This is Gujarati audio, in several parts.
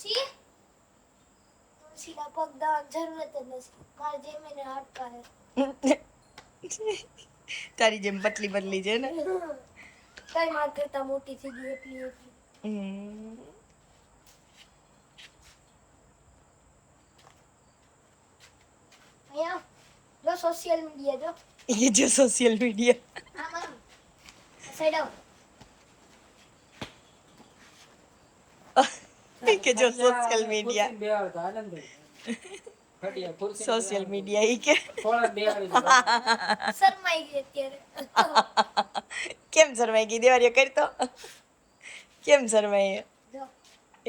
તુલસી તુલસીના પગ દાવાની જરૂરત જ નથી. મારે જેમ એને હાડકા હે. તારી જેમ પતલી પતલી છે ને. કઈ માર કરતા મોટી થઈ ગઈ એટલી એટલી. અહીંયા જો સોશિયલ મીડિયા જો. ये जो सोशल मीडिया આમાં સાઈડ આવ. કે જો સોશિયલ મીડિયા સોશિયલ મીડિયા ઈ કે શરમાઈ ગઈ અત્યારે. કેમ શરમાઈ ગઈ દેવારીઓ કરી તો કેમ શરમાઈ જો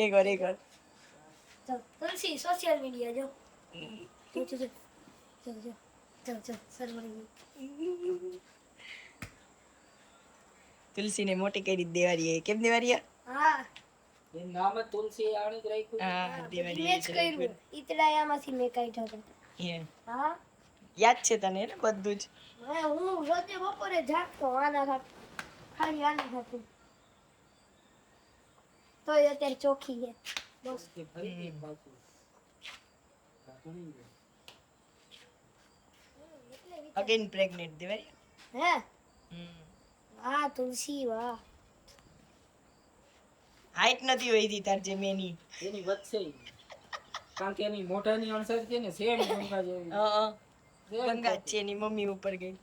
એક વાર જો તુલસી સોશિયલ મીડિયા જો. જો જો જો જો જો જો જો શરમાઈ ગઈ. તુલસીને મોટી કરી દેવારીએ કેમ દેવારીયા હા એ નામ જ તુલસી આણી જ રાખ્યું હા દેવારીએ મેચ કર્યું ઈતડાયામાંથી મેં કાઢ્યો હતો. હા યાદ છે તને ને બધું જ હવે હું રોજે બપોરે જાગતો આના ખાતે ખાલી આના ખાતે તોય અત્યારે ચોખી છે બસ. કે ફરીથી પાછું અગેન પ્રેગ્નેન્ટ દેવારીયા હે વાહ તુલસી વાહ. હાઈટ નથી વધી તાર જે મેની એની વધશે ઈ. કારણ કે એની મોઢાની અણસર છે ને સેમ ગંગા જેવી ગંગા છે એની મમ્મી ઉપર ગઈ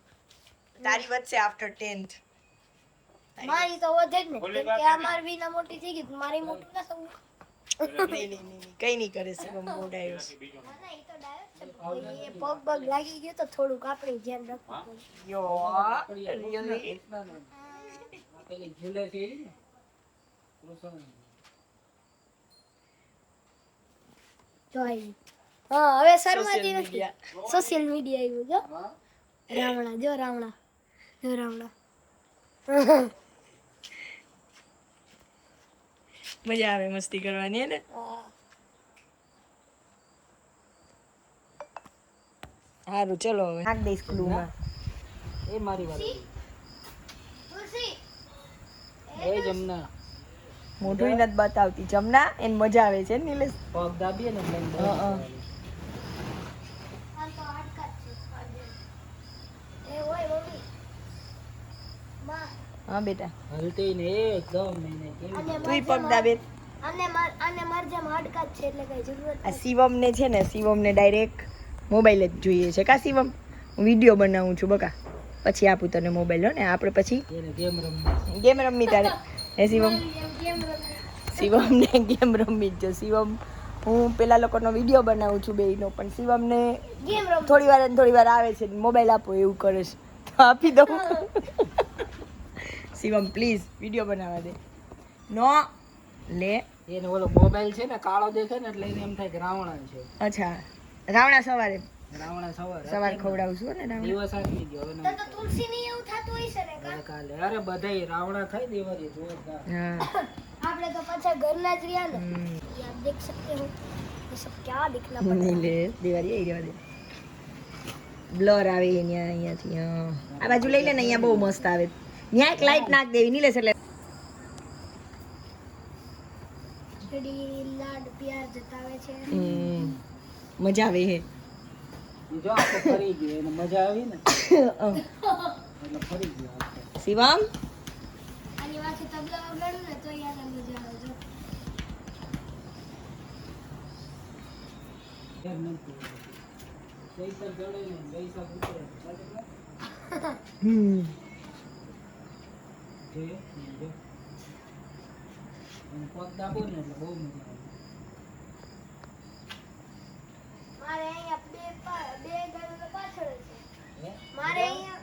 તારી વધશે આફ્ટર 10th મારી તો વધે જ ને કેમ કે આ મારી વિના મોટી થઈ ગઈ મારી મોટું ના થવું. નહીં કઈ નહીં કરે છે મોઢાયો ના ના ઈ તો ડાયરેક્ટ છે એ પગ પગ લાગી ગયો તો થોડુંક આપણે ધ્યાન રાખવું પડે. યો પેલી ઝૂલે છે ઈ ને કૃષ્ણ જોઈ હા હવે શરમાતી નથી. સોશિયલ મીડિયા આવ્યું જો રાવણા જો રાવણા જો રાવણા. મજા આવે મસ્તી કરવાની હે ને સારું ચલો હવે નાખ દઈશ સ્કૂલમાં એ મારી વાત તુલસી એ જમના મોઢું નથી બતાવતી જમના એને મજા આવે છે ને નિલેશ પગ દાબીએ ને એટલે હા આ તો હાડકા જ છે. એ હોય મમ્મી માં હા બેટા હલતી ને એકદમ એને કેવી તુંય પગ દાબે આને માર જેમ હાડકા જ છે એટલે કઈ જરૂરત આ શિવમને છે ને શિવમને ડાયરેક્ટ મોબાઈલ જ જોઈએ છે કા શિવમ હું વિડીયો બનાવું છું બકા પછી આપું તને મોબાઈલ હો ને આપણે પછી એને ગેમ રમવી ગેમ રમી તારે હે શિવમ કેમ રમે શિવમને ગેમ રમી જ છે શિવમ હું પેલા લોકોનો વિડીયો બનાવું છું બેયનો પણ શિવમને ગેમ રમે થોડી વાર આવે છે મોબાઈલ આપો એવું કરે છે તો આપી દઉં શિવમ પ્લીઝ વિડીયો બનાવવા દે નો લે એને ઓલો મોબાઈલ છે ને કાળો દેખાય ને એટલે એને એમ થાય કે રાવણા છે અચ્છા રાવણા સવારે રાવણા સવાર ખવડાવશું ને રાવણા દિવસ આખી ગયો હવે તો તુલસી ની એવું થતું હોય છે ને હવે કાલે અરે બધાય રાવણા થાય દેવારી જોરદાર હા આપણે તો પાછા ઘરના જ રહ્યા ને आप देख सकते हो ये सब क्या दिखना पड़ નહીં લે દિવાળી આવી રહેવા દે બ્લર આવે અહીંયાથી હા આ બાજુ લઈ લે ને અહીંયા બહુ મસ્ત આવે ત્યાં એક લાઈટ નાખ દેવી નહીં લેશે એટલે છડી લાડ પ્યાર જતાવે છે. મજા આવે હે ઈ જો આખો ફરી ગયો એને મજા આવી ને એટલે ફરી ગયો આખો. શિવમ આની વાસે તબલા વગાડું ને તો યાદ મજા આવે જો. ફેર નથી પૈસા જડે ને પૈસા ઉતરે જોયો જો અને પગ દાબો ને એટલે બહુ મજા આવે મારે અહીંયા બે ગાડીઓ પાછળ છે. હે? મારે અહીંયા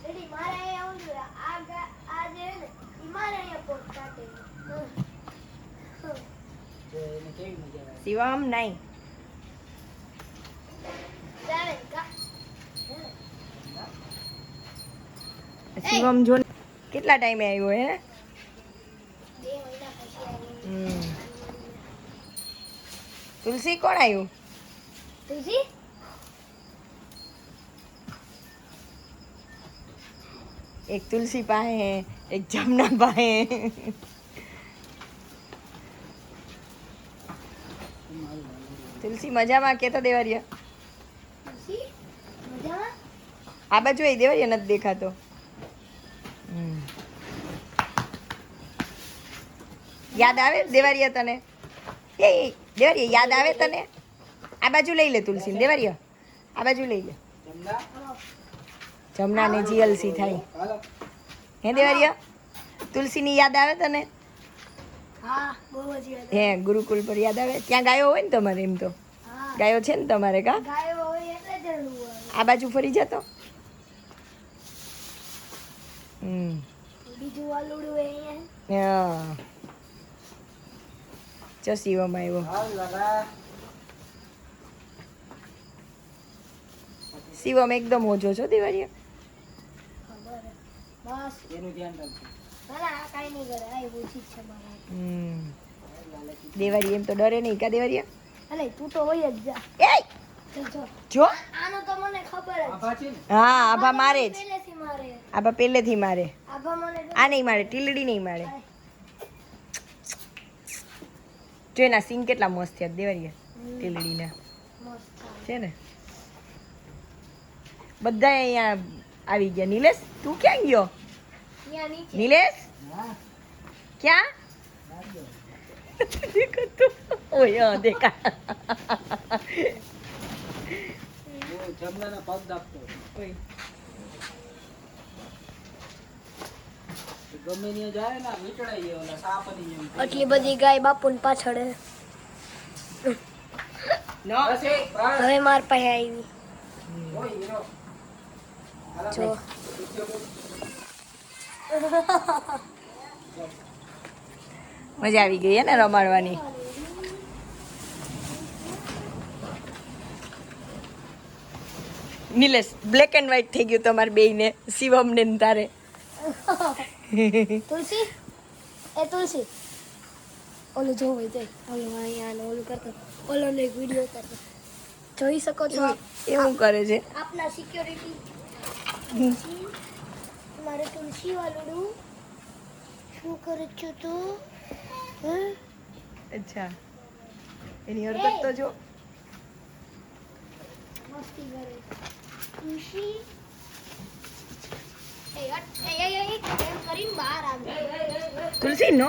રેડી મારે અહીંયા આવું જોઈએ આ જે હે ને ઈ મારે અહીંયા પોટ કાઢે. જો એને કેવી મજા આવે શિવમ નહીં ચાલે કા શિવમ જો કેટલા ટાઈમે આવ્યો હે 2 મહિના પછી આવી. તુલસી કોણ આવ્યું તુલસી એક તુલસી પાસે એક જમના પાસે તુલસી મજામાં કે તો દેવરિયા તુલસી મજામાં આ બાજુ એ દેવરિયા નથી દેખાતો. યાદ આવે દેવરિયા તને? એ દેવરિયા યાદ આવે તને? આ બાજુ લઈ લે તુલસી દેવરિયા, આ બાજુ લઈ લે. જમના ને જીએલસી થાય હે દેવરિયા? તુલસીની યાદ આવે તને? હા બહુ જ યાદ હે ગુરુકુળ પર યાદ આવે? ત્યાં ગાયો હોય ને તમારે? એમ તો હા ગાયો છે ને તમારે? કા ગાયો હોય એટલે જરૂર હોય આ બાજુ ફરી જતો. બીજું વાલુડું હોય અહીંયા હા ચો શિવમ આવ્યો. શિવમ એકદમ ઓછો છો દેવરિયા. ખબર હે. બસ એનું ધ્યાન રાખજો. ના ના આ કાંઈ નહીં કરે આ ઓછી જ છે મારા દેવરિયા એમ તો ડરે નહીં કા દેવરિયા? અલે તું તો હોય જ જા એ જો જો જો આનો તો મને ખબર જ આભા છે ને? હા આભા મારે જ. પહેલેથી મારે આભા પહેલેથી મારે. આભા મને આ નહીં મારે, ટીલડી નહીં મારે. જો એના સિંગ કેટલા મસ્ત છે દેવરિયા ટીલડીના મસ્ત છે ને. બધા અહીંયા આવી ગયા. નિલેશ તું ક્યાં ગયો? અહીંયા નીચે નિલેશ હા, ક્યાં? રાખજો. દેખાતું. ઓય હા, દેખા. ઓ જમનાના પગ દાબતો. ઓય. ગમે ત્યાં જાય ને વીટળાઈ જાય ઓલા સાપની જેમ. આટલી બધી ગાય બાપુની પાછળ હે. નો બસ એ, બસ. હવે માર પાસે આવી ઓય હીરો. હાલો જો મજા આવી ગઈ હે ને રમાડવાની. નિલેશ બ્લેક એન્ડ વ્હાઈટ થઈ ગયું તમારે બેયને, શિવમ ને તારે. તુલસી એ તુલસી ઓલું જોવું તે ઓલું અહીંયા ઓલું કરતો ઓલો એક વિડીયો કરતો જોઈ શકો છો આપ એ શું કરે છે? આપના સિક્યોરિટી મારે તુલસી વાળું શું કરે છો તું અચ્છા એની હરકત તો જો. મસ્તી કરે તુલસી એ એમ કરીને બહાર આવી તુલસી નો